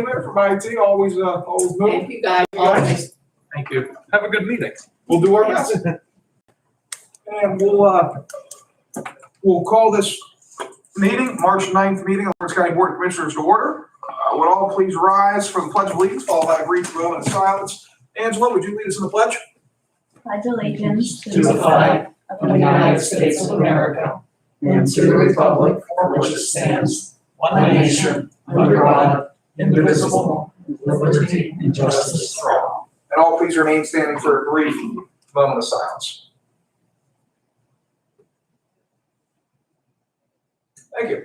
came in from IT, always moving. Thank you guys. Always. Thank you. Have a good meeting. We'll do our best. And we'll call this meeting, March 9th meeting of Lawrence County Board of Commissioners to order. Would all please rise for the Pledge of Allegiance, followed by a brief moment of silence. Angela, would you lead us in the pledge? Pledge allegiance To the flag of the United States of America and to the republic for which it stands, one nation, under God, indivisible, with liberty and justice for all. And all please remain standing for a brief moment of silence. Thank you.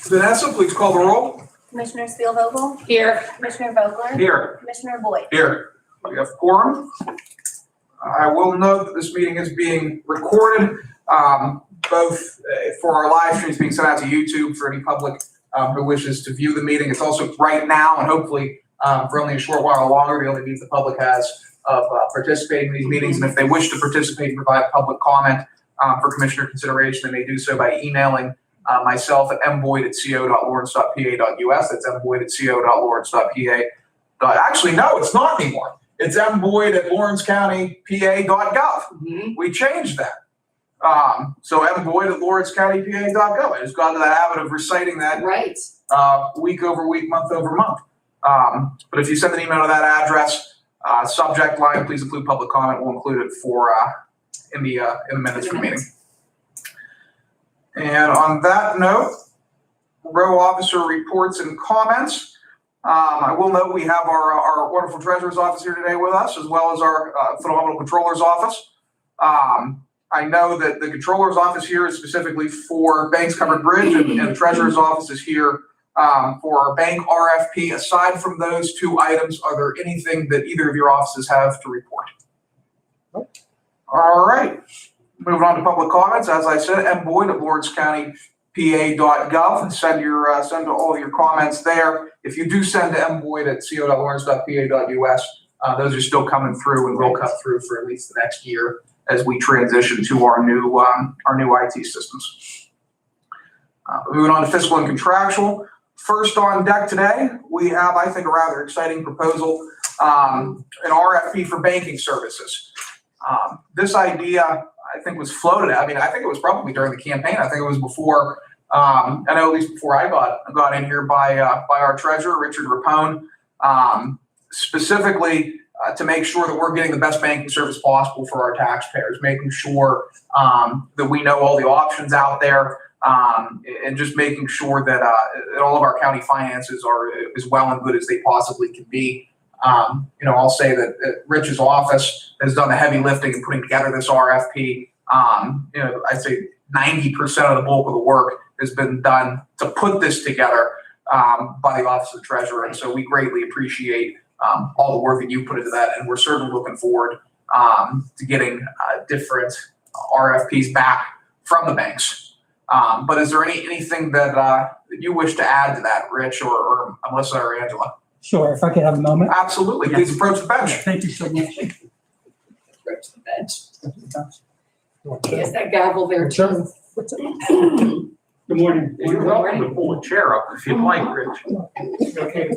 Vanessa, please call the roll. Commissioner Spielvogel, Here. Commissioner Vogler, Here. Commissioner Boyd. Here. We have quorum. I will note that this meeting is being recorded, both for our live streams being sent out to YouTube for any public who wishes to view the meeting. It's also right now, and hopefully for only a short while longer, the only means the public has of participating in these meetings. And if they wish to participate and provide public comment for commissioner consideration, they may do so by emailing myself at mboyd@co.lawrence.pa.us. That's mboyd@co.lawrence.pa. Actually, no, it's not anymore. It's mboyd@lawrencecountypa.gov. We changed that. So mboyd@lawrencecountypa.gov. I just got into the habit of reciting that Right. week over week, month over month. But if you send an email to that address, subject line, please include public comment. We'll include it for in the minutes for the meeting. And on that note, row officer reports and comments. I will note we have our wonderful treasurer's office here today with us, as well as our phenomenal controller's office. I know that the controller's office here is specifically for Banks Covered Bridge, and the treasurer's office is here for our bank RFP. Aside from those two items, are there anything that either of your offices have to report? All right. Moving on to public comments. As I said, mboyd@lawrencecountypa.gov. Send all your comments there. If you do send to mboyd@co.lawrence.pa.us, those are still coming through and will come through for at least the next year as we transition to our new IT systems. Moving on to fiscal and contractual. First on deck today, we have, I think, a rather exciting proposal, an RFP for banking services. This idea, I think, was floated. I mean, I think it was probably during the campaign. I think it was before, I know at least before I got in here by our treasurer, Richard Rapone, specifically to make sure that we're getting the best banking service possible for our taxpayers, making sure that we know all the options out there, and just making sure that all of our county finances are as well and good as they possibly can be. I'll say that Rich's office has done the heavy lifting in putting together this RFP. I'd say 90% of the bulk of the work has been done to put this together by the Office of the Treasurer. And so we greatly appreciate all the work that you put into that. And we're certainly looking forward to getting different RFPs back from the banks. But is there anything that you wish to add to that, Rich, or Melissa or Angela? Sure, if I could have a moment. Absolutely. Please approach the bench. Thank you so much. Approach the bench. Yes, that gavel there Sure. too. Good morning. You're welcome to pull a chair up if you'd like, Rich. Okay.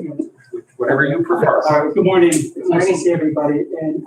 Whatever you prefer. Good morning. Nice to see everybody. And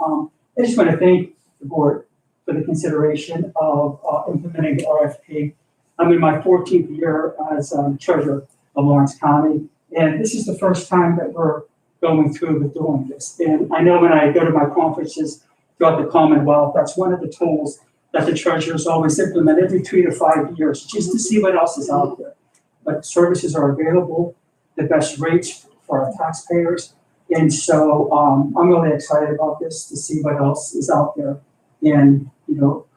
I just want to thank the board for the consideration of implementing the RFP. I'm in my 14th year as treasurer of Lawrence County. And this is the first time that we're going through with doing this. And I know when I go to my conferences throughout the Commonwealth, that's one of the tools that the treasurers always implement every 3 to 5 years, just to see what else is out there. What services are available, the best rates for our taxpayers. And so I'm really excited about this to see what else is out there and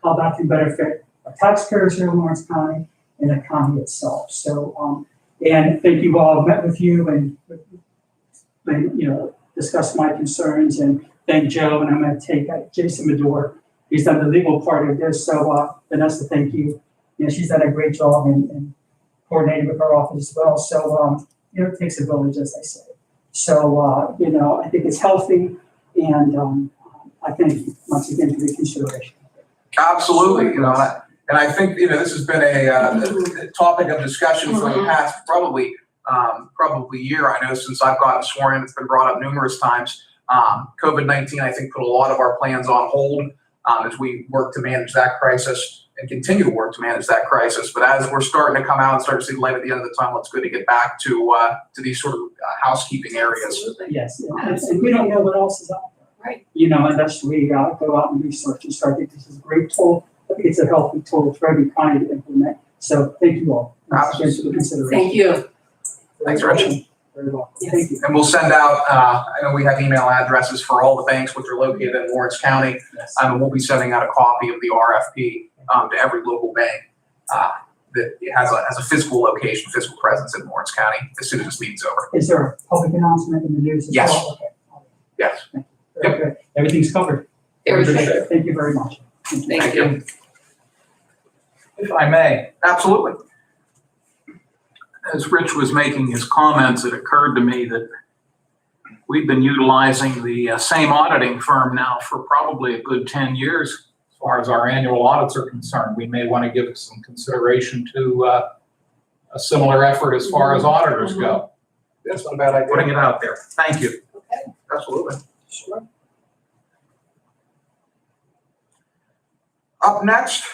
how that can benefit our taxpayers here in Lawrence County and the county itself. So and thank you all. I've met with you and discussed my concerns, and thank Joe. And I'm going to take Jason Medor. He's done the legal part of this. So Vanessa, thank you. She's done a great job in coordinating with our office as well. So it takes a village, as I say. So I think it's healthy, and I thank you once again for the consideration. Absolutely, and I think this has been a topic of discussion for the past probably probably year. I know since I've gotten sworn in, it's been brought up numerous times. COVID-19, I think, put a lot of our plans on hold as we work to manage that crisis and continue to work to manage that crisis. But as we're starting to come out and start to see the light at the end of the tunnel, it's good to get back to these sort of housekeeping areas. Absolutely. Yes, and we don't know what else is out there. Right. You know, unless we go out and research and start. I think this is a great tool. I think it's a healthy tool. It's very kind to implement. So thank you all. Thanks again for the consideration. Thank you. Thanks, Rich. Very welcome. Yes. Thank you. And we'll send out, I know we have email addresses for all the banks which are located in Lawrence County. Yes. And we'll be sending out a copy of the RFP to every local bank that has a physical location, physical presence in Lawrence County as soon as this meeting's over. Is there a public announcement in the news as Yes. well? Okay. Yes. Very good. Everything's covered. Everything. Thank you very much. Thank you. If I may, Absolutely. as Rich was making his comments, it occurred to me that we've been utilizing the same auditing firm now for probably a good 10 years as far as our annual audits are concerned. We may want to give some consideration to a similar effort as far as auditors go. That's not a bad idea. Putting it out there. Thank you. Okay, Absolutely. sure. Up next,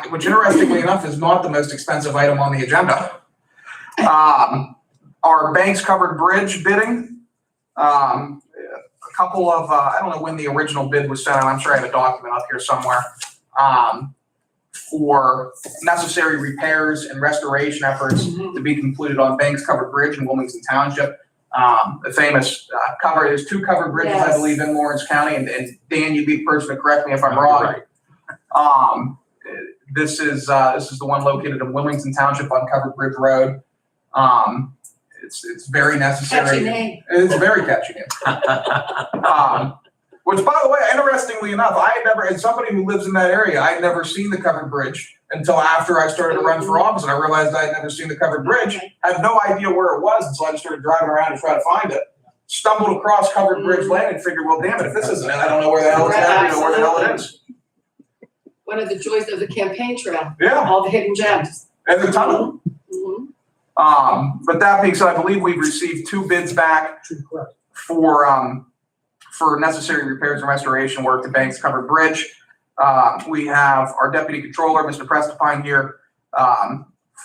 which interestingly enough is not the most expensive item on the agenda. Our banks covered bridge bidding. A couple of, I don't know when the original bid was sent out. I'm sure I have a document up here somewhere. For necessary repairs and restoration efforts to be completed on Banks Covered Bridge in Wilmington Township. The famous there's two covered bridges, I Yes. believe, in Lawrence County, and Dan, you'd be the person to correct me if I'm wrong. Right. This is the one located in Wilmington Township on Covered Bridge Road. It's very necessary. Catchy name. It's a very catchy name. Which, by the way, interestingly enough, I had never, as somebody who lives in that area, I had never seen the covered bridge until after I started to run for office, and I realized I had never seen the covered bridge. I had no idea where it was, and so I just started driving around to try to find it. Stumbled across Covered Bridge Lane and figured, well, damn it, if this isn't it, I don't know where the hell it's at, you know where the hell it is. One of the joys of the campaign trail, Yeah, all the hidden gems. and the tunnel. Mhm. But that being said, I believe we've received 2 bids back for necessary repairs and restoration work to Banks Covered Bridge. We have our deputy controller, Mr. Prestipine, here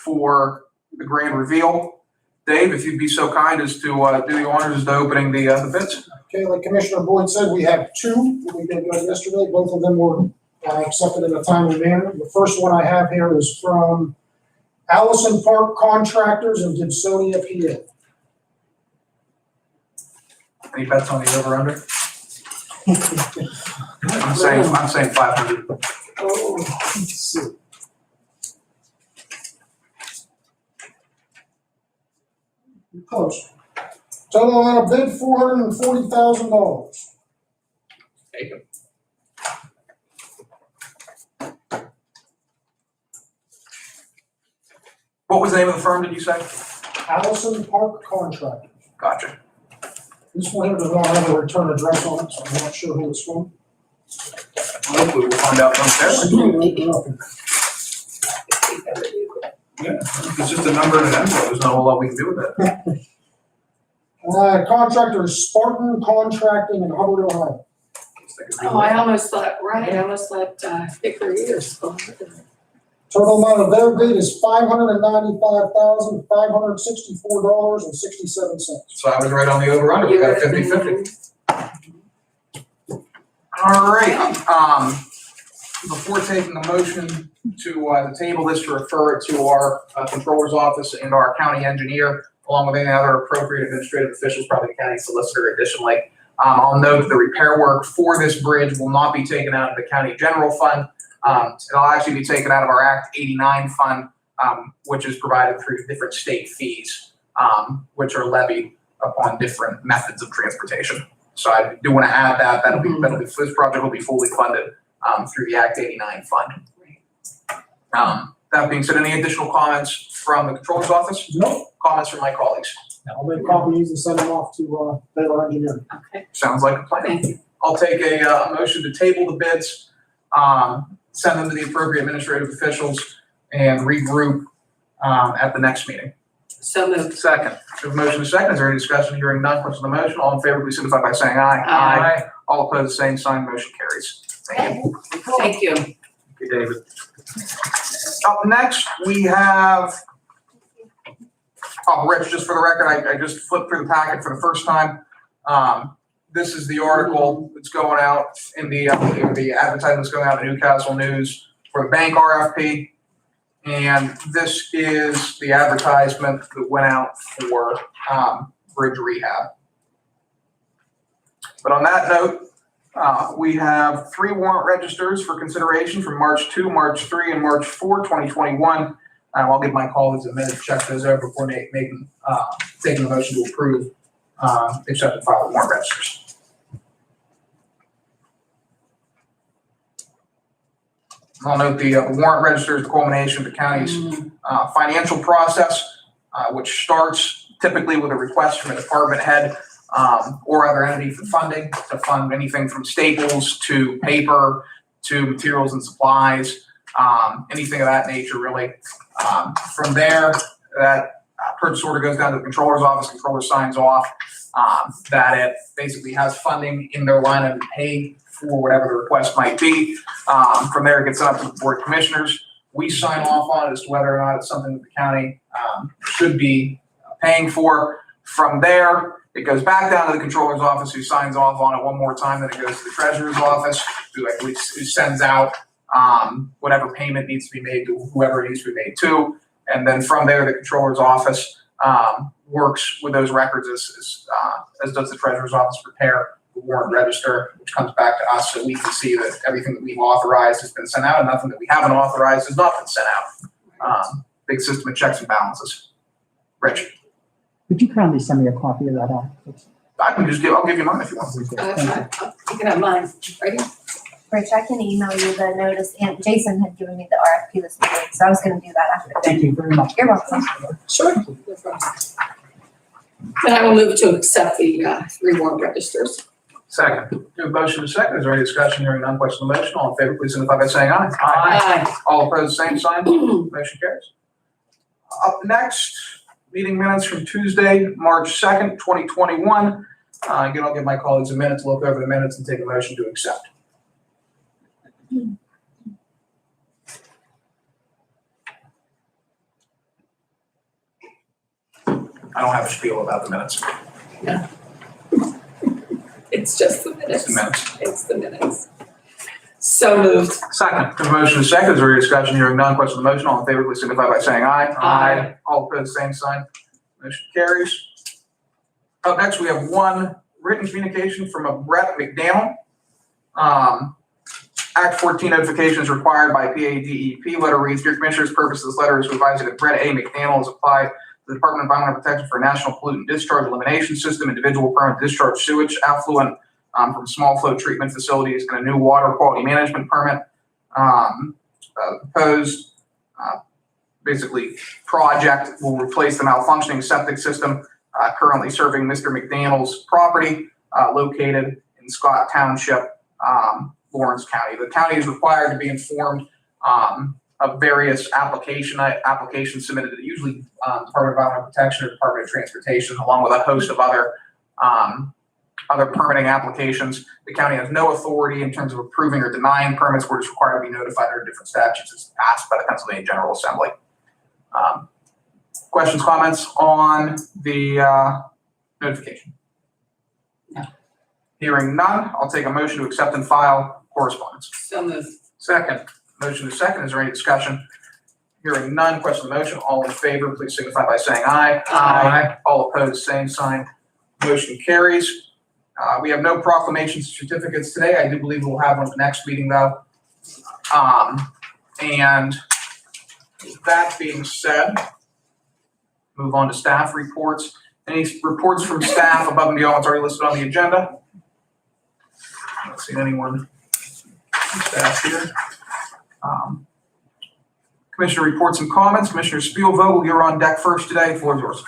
for the grand reveal. Dave, if you'd be so kind as to do the honors as to opening the bids. Okay, like Commissioner Boyd said, we have 2 that we did yesterday. Both of them were accepted in a timely manner. The first one I have here is from Allison Park Contractors in Gibsonia, PA. Any bets on the over under? I'm saying 500. Oh, Let's see. Close. Total amount of bid, $440,000. Take it. What was the name of the firm, did you say? Allison Park Contractors. Gotcha. This one here does not have a return address on it, so I'm not sure who it's from. Hopefully we'll find out I momentarily. didn't open it up. It's just a number and an envelope, there's not a whole lot we can do with it. Contractor is Spartan Contracting in Hubbard, Ohio. oh, I almost thought Hickory Ears. Total amount of their bid is $595,564.67. So I was right on the over under, we got a 50-50. All right, before taking a motion to table this, to refer it to our controller's office and our county engineer, along with any other appropriate administrative officials, probably the county solicitor additionally. I'll note that the repair work for this bridge will not be taken out of the county general fund. It'll actually be taken out of our Act 89 fund, which is provided through different state fees, which are levied upon different methods of transportation. So I do want to add that. This project will be fully funded through the Act 89 fund. That being said, any additional comments from the controller's office? Nope. Comments from my colleagues? I'll make copies and send them off to Baylor Engineering. Okay, Sounds like a plan. thank you. I'll take a motion to table the bids, send them to the appropriate administrative officials, and regroup at the next meeting. So moved. Second. We have a motion and a second. Is there any discussion? Hearing none, question on the motion. All in favor, please signify by saying aye. Aye. All opposed, same sign. Motion carries. Thank you. Thank you. Thank you, David. Up next, we have, Rich, just for the record, I just flipped through the packet for the first time. This is the article that's going out in the advertisement that's going out in Newcastle News for the bank RFP. And this is the advertisement that went out for bridge rehab. But on that note, we have 3 warrant registers for consideration from March 2, March 3, and March 4, 2021. I'll give my colleagues a minute to check those over before taking a motion to approve, accept and file the warrant registers. I'll note the warrant register is the culmination of the county's financial process, which starts typically with a request from a department head or other entity for funding to fund anything from staples to paper to materials and supplies, anything of that nature, really. From there, that purchase order goes down to the controller's office. Controller signs off that it basically has funding in their line item to pay for whatever the request might be. From there, it gets sent up to the board of commissioners. We sign off on it as to whether or not it's something that the county should be paying for. From there, it goes back down to the controller's office, who signs off on it one more time. Then it goes to the treasurer's office, who sends out whatever payment needs to be made to whoever it needs to be made to. And then from there, the controller's office works with those records as does the treasurer's office prepare the warrant register, which comes back to us so we can see that everything that we've authorized has been sent out and nothing that we haven't authorized has not been sent out. Big system of checks and balances. Rich, Would you kindly send me a copy of that? I'll give you mine if you want. You can have mine, right here. Rich, I can email you the notice, and Jason had given me the RFP this morning, so I was gonna do that after. Thank you very much. You're welcome. Sure. Then I will move to accept the 3 warrant registers. Second. We have a motion and a second. Is there any discussion? Hearing none, question on the motion. All in favor, please signify by saying aye. Aye. All opposed, same sign. Motion carries. Up next, meeting minutes from Tuesday, March 2nd, 2021. Again, I'll give my colleagues a minute to look over the minutes and take a motion to accept. I don't have a spiel about the minutes. It's just the minutes. It's the minutes. It's the minutes. So moved. Second. The motion is second. Is there any discussion? Hearing none, question on the motion. All in favor, please signify by saying aye. Aye. All opposed, same sign. Motion carries. Up next, we have 1 written communication from a Brett McDaniel. Act 14 notification is required by PADEP. Letter reads, Dear Commissioners, purpose of this letter is to advise you that Brett A. McDaniel has applied to the Department of Environmental Protection for a National Pollutant Discharge Elimination System, individual permit to discharge sewage affluent from small flow treatment facilities, and a new water quality management permit. Proposed basically project will replace the malfunctioning septic system currently serving Mr. McDaniel's property located in Scott Township, Lawrence County. The county is required to be informed of various applications submitted to usually Department of Environmental Protection or Department of Transportation, along with a host of other permitting applications. The county has no authority in terms of approving or denying permits. We're just required to be notified under different statutes as passed by the Pennsylvania General Assembly. Questions, comments on the notification? No. Hearing none, I'll take a motion to accept and file correspondence. So moved. Second. Motion is second. Is there any discussion? Hearing none, question on the motion. All in favor, please signify by saying aye. Aye. All opposed, same sign. Motion carries. We have no proclamations or certificates today. I do believe we'll have one at the next meeting though. And that being said, move on to staff reports. Any reports from staff above and beyond what's already listed on the agenda? I don't see anyone from staff here. Commissioner reports and comments. Commissioner Spielvogel, you're on deck first today. Floor is yours.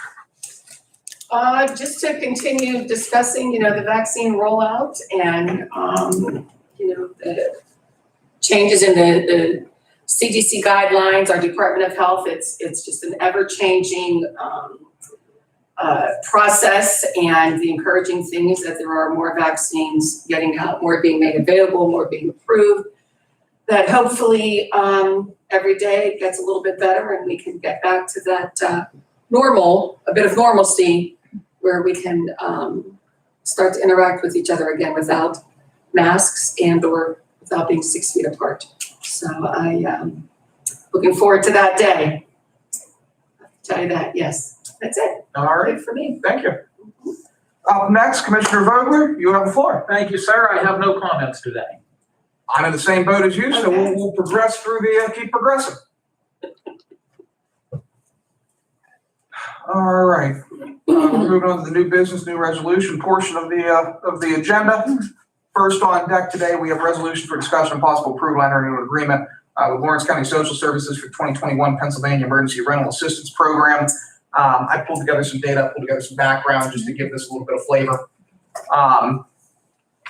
Just to continue discussing, the vaccine rollout and, the changes in the CDC guidelines, our Department of Health. It's just an ever-changing process, and the encouraging thing is that there are more vaccines getting out, more being made available, more being approved, that hopefully every day it gets a little bit better and we can get back to that a bit of normalcy where we can start to interact with each other again without masks and or without being 6 feet apart. So I am looking forward to that day. I'll tell you that, yes. That's it. All right, Good for me. thank you. Up next, Commissioner Vogler, you have the floor. Thank you, sir. I have no comments today. I'm in the same boat as you, so we'll progress through keep progressing. All right, we're moving on to the new business, new resolution portion of the agenda. First on deck today, we have resolution for discussion and possible approval entering into an agreement with Lawrence County Social Services for 2021 Pennsylvania Emergency Rental Assistance Program. I pulled together some data, pulled together some background just to give this a little bit of flavor.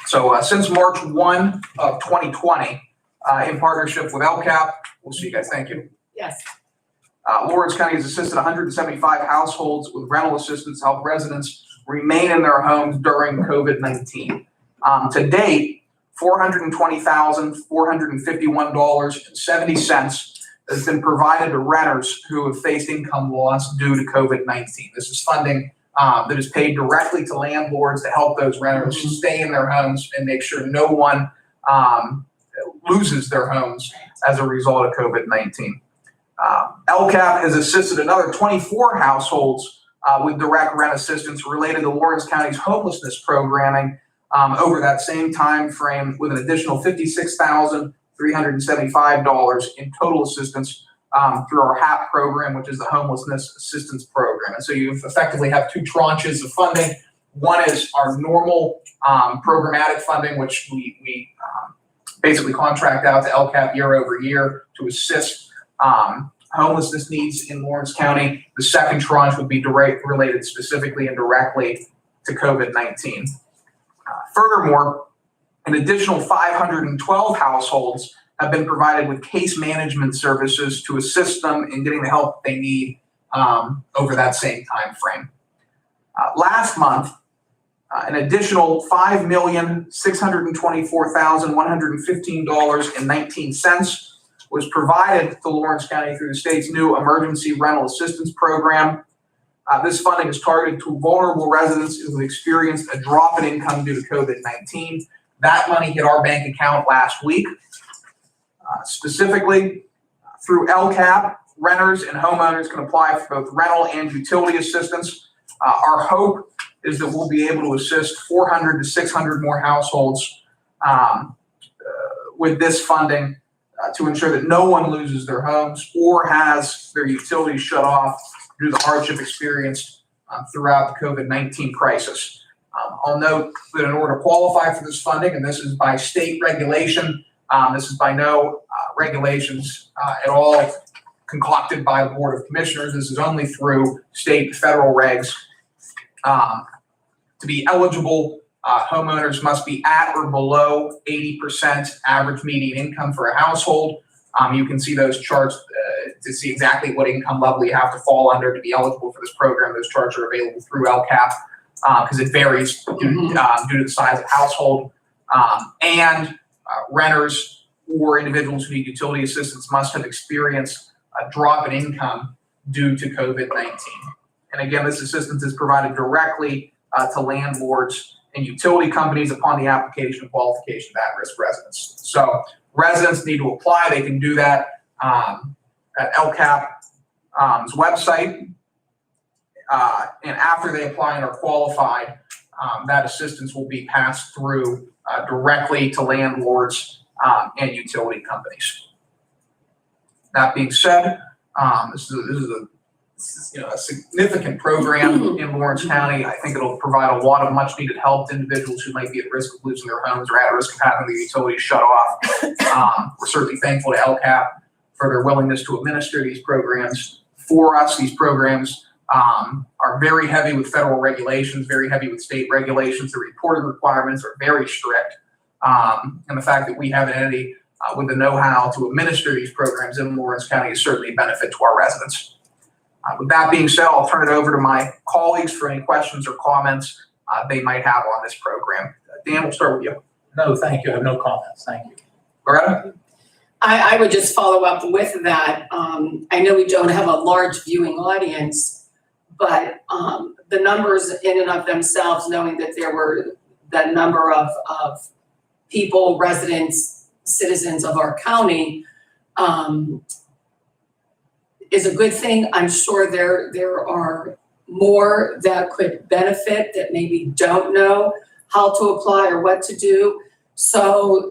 So since March 1 of 2020, in partnership with LCAP, we'll see you guys, thank you. Yes. Lawrence County has assisted 175 households with rental assistance to help residents remain in their homes during COVID-19. To date, $420,451.70 has been provided to renters who have faced income loss due to COVID-19. This is funding that is paid directly to landlords to help those renters stay in their homes and make sure no one loses their homes as a result of COVID-19. LCAP has assisted another 24 households with direct rent assistance related to Lawrence County's homelessness programming over that same time frame, with an additional $56,375 in total assistance through our HAP program, which is the Homelessness Assistance Program. And so you effectively have two tranches of funding. One is our normal programmatic funding, which we basically contract out to LCAP year over year to assist homelessness needs in Lawrence County. The second tranche would be related specifically and directly to COVID-19. Furthermore, an additional 512 households have been provided with case management services to assist them in getting the help they need over that same time frame. Last month, an additional $5,624,115.19 was provided to Lawrence County through the state's new Emergency Rental Assistance Program. This funding is targeted to vulnerable residents who experienced a drop in income due to COVID-19. That money hit our bank account last week. Specifically, through LCAP, renters and homeowners can apply for both rental and utility assistance. Our hope is that we'll be able to assist 400 to 600 more households with this funding to ensure that no one loses their homes or has their utilities shut off due to the hardship experienced throughout the COVID-19 crisis. I'll note that in order to qualify for this funding, and this is by state regulation, this is by no regulations at all concocted by the Board of Commissioners. This is only through state and federal regs. To be eligible, homeowners must be at or below 80% average median income for a household. You can see those charts to see exactly what income level you have to fall under to be eligible for this program. Those charts are available through LCAP because it varies due to the size of household. And renters or individuals who need utility assistance must have experienced a drop in income due to COVID-19. And again, this assistance is provided directly to landlords and utility companies upon the application and qualification of at-risk residents. So residents need to apply. They can do that at LCAP's website. And after they apply and are qualified, that assistance will be passed through directly to landlords and utility companies. That being said, this is a significant program in Lawrence County. I think it'll provide a lot of much needed help to individuals who might be at risk of losing their homes or at risk of having their utilities shut off. We're certainly thankful to LCAP for their willingness to administer these programs for us. These programs are very heavy with federal regulations, very heavy with state regulations. The reporting requirements are very strict. And the fact that we have an entity with the know-how to administer these programs in Lawrence County is certainly a benefit to our residents. With that being said, I'll turn it over to my colleagues for any questions or comments they might have on this program. Dan, we'll start with you. No, thank you. I have no comments. Thank you. Loretta? I would just follow up with that. I know we don't have a large viewing audience, but the numbers in and of themselves, knowing that there were that number of people, residents, citizens of our county, is a good thing. I'm sure there are more that could benefit that maybe don't know how to apply or what to do. So,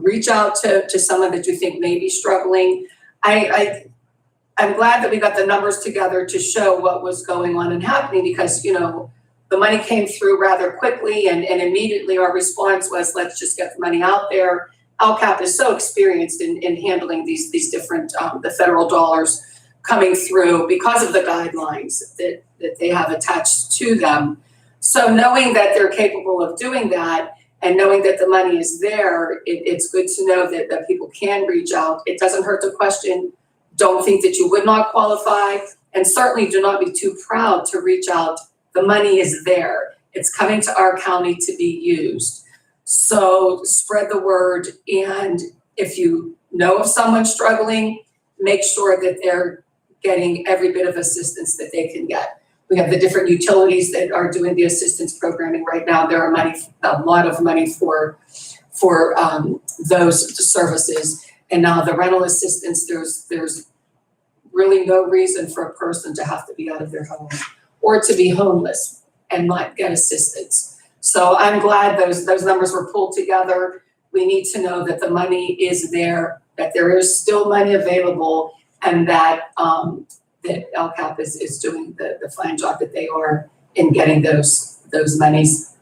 reach out to someone that you think may be struggling. I'm glad that we got the numbers together to show what was going on and happening because, the money came through rather quickly and immediately our response was, let's just get the money out there. LCAP is so experienced in handling these different, the federal dollars coming through because of the guidelines that they have attached to them. So knowing that they're capable of doing that and knowing that the money is there, it's good to know that people can reach out. It doesn't hurt to question. Don't think that you would not qualify, and certainly do not be too proud to reach out. The money is there. It's coming to our county to be used. So spread the word, and if you know of someone struggling, make sure that they're getting every bit of assistance that they can get. We have the different utilities that are doing the assistance programming right now. There are a lot of money for those services. And now the rental assistance, there's really no reason for a person to have to be out of their home or to be homeless and not get assistance. So I'm glad those numbers were pulled together. We need to know that the money is there, that there is still money available, and that that LCAP is doing the fine job that they are in getting those monies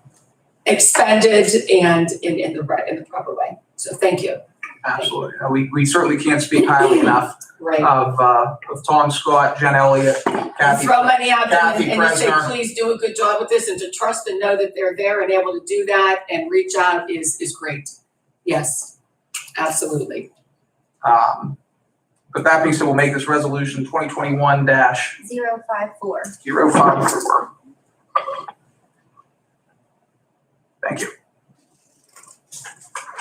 expended and in the proper way. So thank you. Absolutely. We certainly can't speak highly enough Right. of Tom Scott, Jen Elliott, Kathy. Throw money out there and Kathy to say, Presner. please do a good job with this, and to trust and know that they're there and able to do that and reach out is great. Yes, absolutely. But that being said, we'll make this resolution 2021-054. 054. Thank you.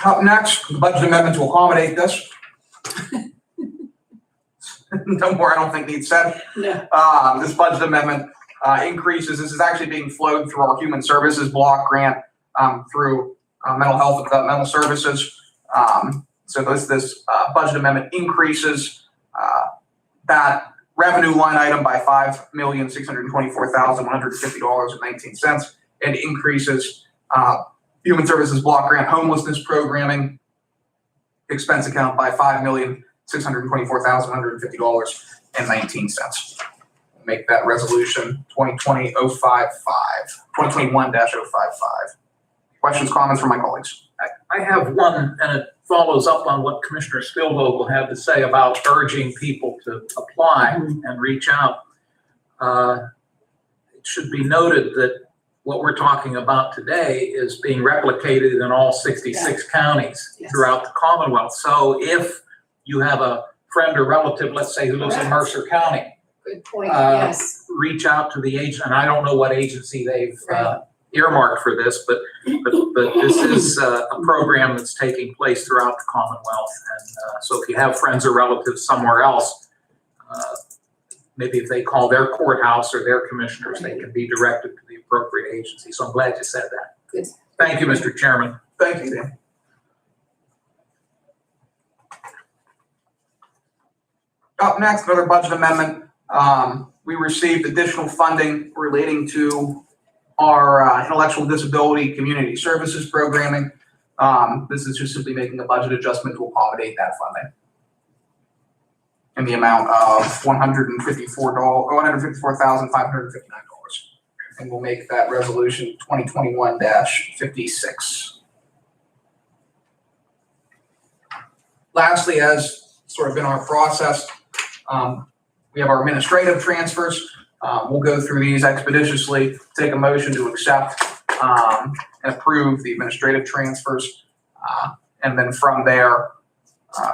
Up next, the budget amendment to accommodate this. No more, I don't think needs said. No. This budget amendment increases, this is actually being flowed through our human services block grant through mental health and developmental services. So this budget amendment increases that revenue line item by $5,624,150.19 and increases human services block grant homelessness programming expense account by $5,624,150.19. Make that resolution 2021-055. Questions, comments from my colleagues? I have one, and it follows up on what Commissioner Spielvogel had to say about urging people to apply and reach out. It should be noted that what we're talking about today is being replicated in all 66 counties throughout the Commonwealth. So if you have a friend or relative, let's say, who lives in Mercer County, Good point, yes. reach out to the agent, and I don't know what agency they've earmarked for this, but this is a program that's taking place throughout the Commonwealth. And so if you have friends or relatives somewhere else, maybe if they call their courthouse or their commissioners, they can be directed to the appropriate agency. So I'm glad you said that. Good. Thank you, Mr. Chairman. Thank you, Dan. Up next, another budget amendment. We received additional funding relating to our intellectual disability community services programming. This is just simply making a budget adjustment to accommodate that funding in the amount of $154,559. And we'll make that resolution 2021-56. Lastly, as sort of been our process, we have our administrative transfers. We'll go through these expeditiously, take a motion to accept and approve the administrative transfers. And then from there,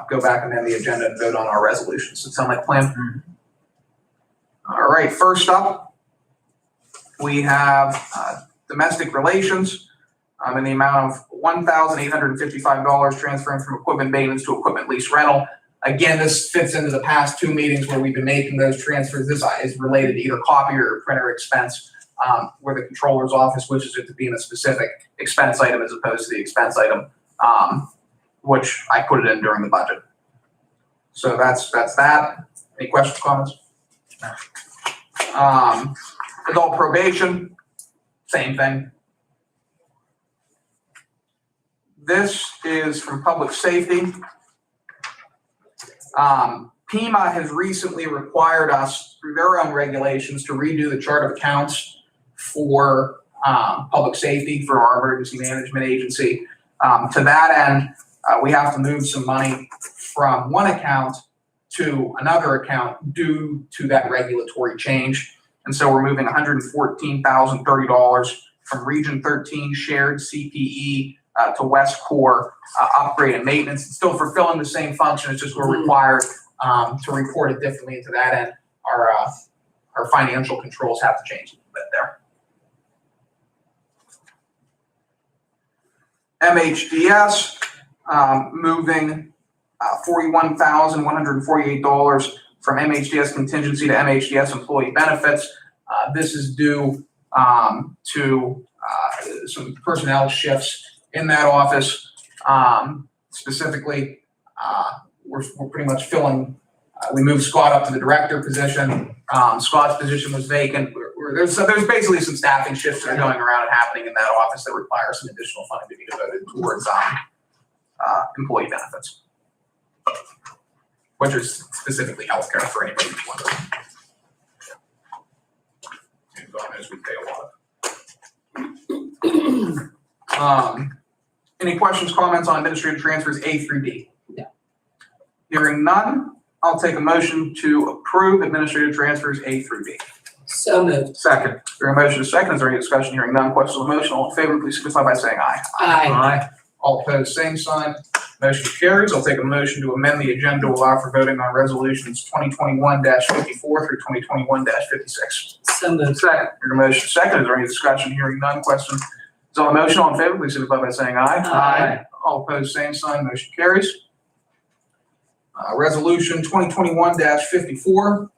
go back and amend the agenda and vote on our resolutions. Does it sound like a plan? All right, first up, we have domestic relations in the amount of $1,855 transferring from equipment maintenance to equipment lease rental. Again, this fits into the past two meetings where we've been making those transfers. This is related to either copier or printer expense, where the controller's office wishes it to be in a specific expense item as opposed to the expense item, which I put it in during the budget. So that's that. Any questions, comments? Adult probation, same thing. This is from public safety. PEMA has recently required us through their own regulations to redo the chart of accounts for public safety for our emergency management agency. To that end, we have to move some money from one account to another account due to that regulatory change. And so we're moving $114,030 from Region 13 shared CPE to West Core upgrade and maintenance. It's still fulfilling the same function. It's just we're required to report it differently. And to that end, our financial controls have to change a little bit there. MHDS moving $41,148 from MHDS contingency to MHDS employee benefits. This is due to some personnel shifts in that office. Specifically, we're pretty much filling, we moved Scott up to the director position. Scott's position was vacant. There's basically some staffing shifts that are going around and happening in that office that require some additional funding to be devoted towards employee benefits, which is specifically healthcare for anybody who's wondering. And God knows we pay a lot. Any questions, comments on administrative transfers A through D? No. Hearing none, I'll take a motion to approve administrative transfers A through D. So moved. Second. Hearing a motion is second. Is there any discussion? Hearing none, questions on the motion? All in favor, please signify by saying aye. Aye. All opposed, same sign. Motion carries. I'll take a motion to amend the agenda to allow for voting on resolutions 2021-54 through 2021-56. So moved. Second. Hearing a motion is second. Is there any discussion? Hearing none, questions? Is on the motion, all in favor, please signify by saying aye. Aye. All opposed, same sign, motion carries. Resolution 2021-54,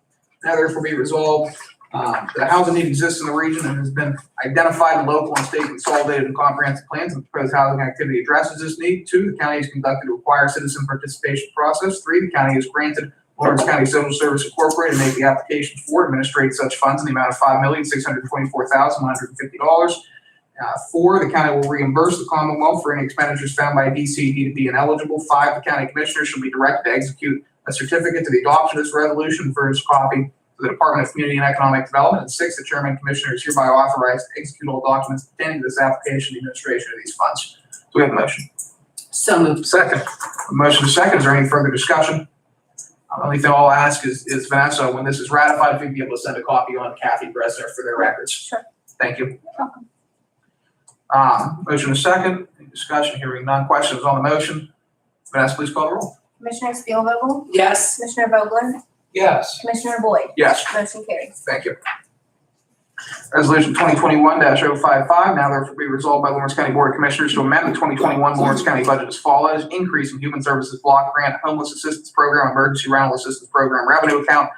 now therefore be resolved, the housing need exists in the region and has been identified in local and state consolidated and comprehensive plans, and the proposed housing activity addresses this need. 2, the county has conducted a required citizen participation process. 3, the county has granted Lawrence County Social Service Incorporated to make the application for and administrate such funds in the amount of $5,624,150. 4, the county will reimburse the Commonwealth for any expenditures found by DCD to be ineligible. 5, the county commissioners shall be directed to execute a certificate to the adoption of this resolution and furnish a copy to the Department of Community and Economic Development. And 6, the chairman and commissioner is hereby authorized to execute all documents pertaining to this application and administration of these funds. Do we have a motion? So moved. Second. A motion is second. Is there any further discussion? The only thing I'll ask is Vanessa, when this is ratified, if you'd be able to send a copy on Kathy Bresner for their records. Sure. Thank you. Motion is second. Any discussion? Hearing none. Questions on the motion? Vanessa, please call the roll. Commissioner Spielvogel, Yes. Commissioner Vogler, Yes. Commissioner Boyd. Yes. Motion carries. Thank you. Resolution 2021-055, now therefore be resolved by Lawrence County Board of Commissioners to amend the 2021 Lawrence County budget as follows: increase in Human Services Block Grant Homeless Assistance Program Emergency Rental Assistance Program revenue account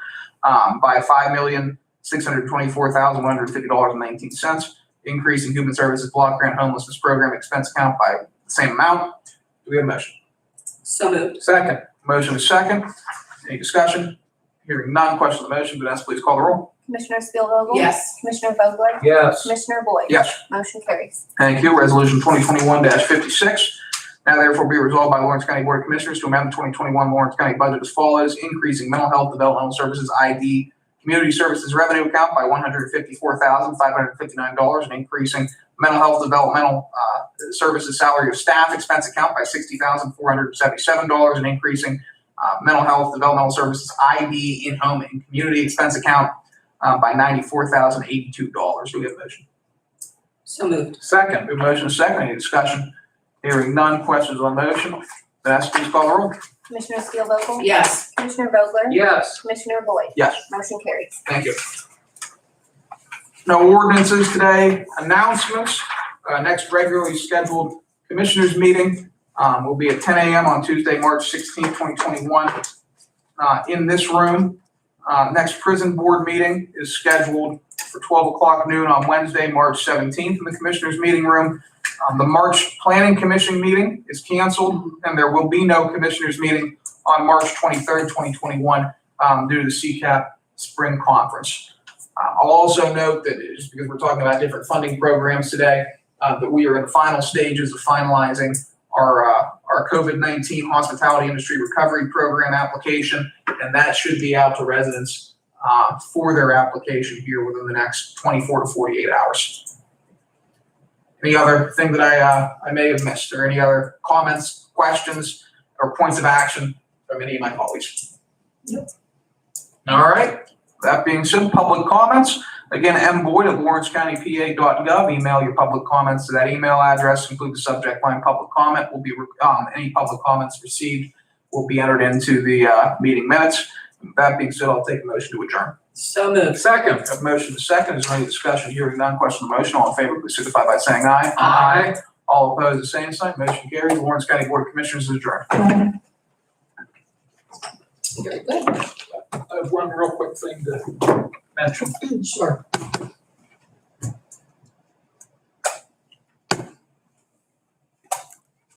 by $5,624,150.19. Increase in Human Services Block Grant Homelessness Program expense account by the same amount. Do we have a motion? So moved. Second. Motion is second. Any discussion? Hearing none. Question on the motion. Vanessa, please call the roll. Commissioner Spielvogel. Yes. Commissioner Vogler, Yes. Commissioner Boyd. Yes. Motion carries. Thank you. Resolution 2021-56. Now therefore be resolved by Lawrence County Board of Commissioners to amend the 2021 Lawrence County budget as follows: increasing mental health developmental services ID community services revenue account by $154,559 and increasing mental health developmental services salary of staff expense account by $60,477 and increasing mental health developmental services ID in-home and community expense account by $94,082. Do we have a motion? So moved. Second. We have a motion and a second. Any discussion? Hearing none. Questions on the motion? Vanessa, please call the roll. Commissioner Steelvogel? Yes. Commissioner Vogler? Yes. Commissioner Boyd? Yes. Motion carries. Thank you. No ordinances today. Announcements. Next regularly scheduled commissioners meeting will be at 10 a.m. on Tuesday, March 16, 2021, in this room. Next prison board meeting is scheduled for 12 o'clock noon on Wednesday, March 17th in the commissioners meeting room. The March planning commission meeting is canceled, and there will be no commissioners meeting on March 23rd, 2021, due to the CCAP spring conference. I'll also note that just because we're talking about different funding programs today, that we are in the final stages of finalizing our COVID-19 hospitality industry recovery program application, and that should be out to residents for their application here within the next 24 to 48 hours. Any other thing that I may have missed, or any other comments, questions, or points of action from any of my colleagues? Nope. All right. That being said, public comments. Again, mboyd@lawrencecountypa.gov. Email your public comments to that email address. Include the subject line "public comment." Will be any public comments received will be entered into the meeting minutes. That being said, I'll take a motion to adjourn. So moved. Second. Have a motion to second. Is there any discussion? Hearing none. Question on the motion. All in favor, please signify by saying aye. Aye. All opposed, the same sign. Motion carries. The Lawrence County Board of Commissioners is adjourned. Very good. I have one real quick thing to mention. Sure.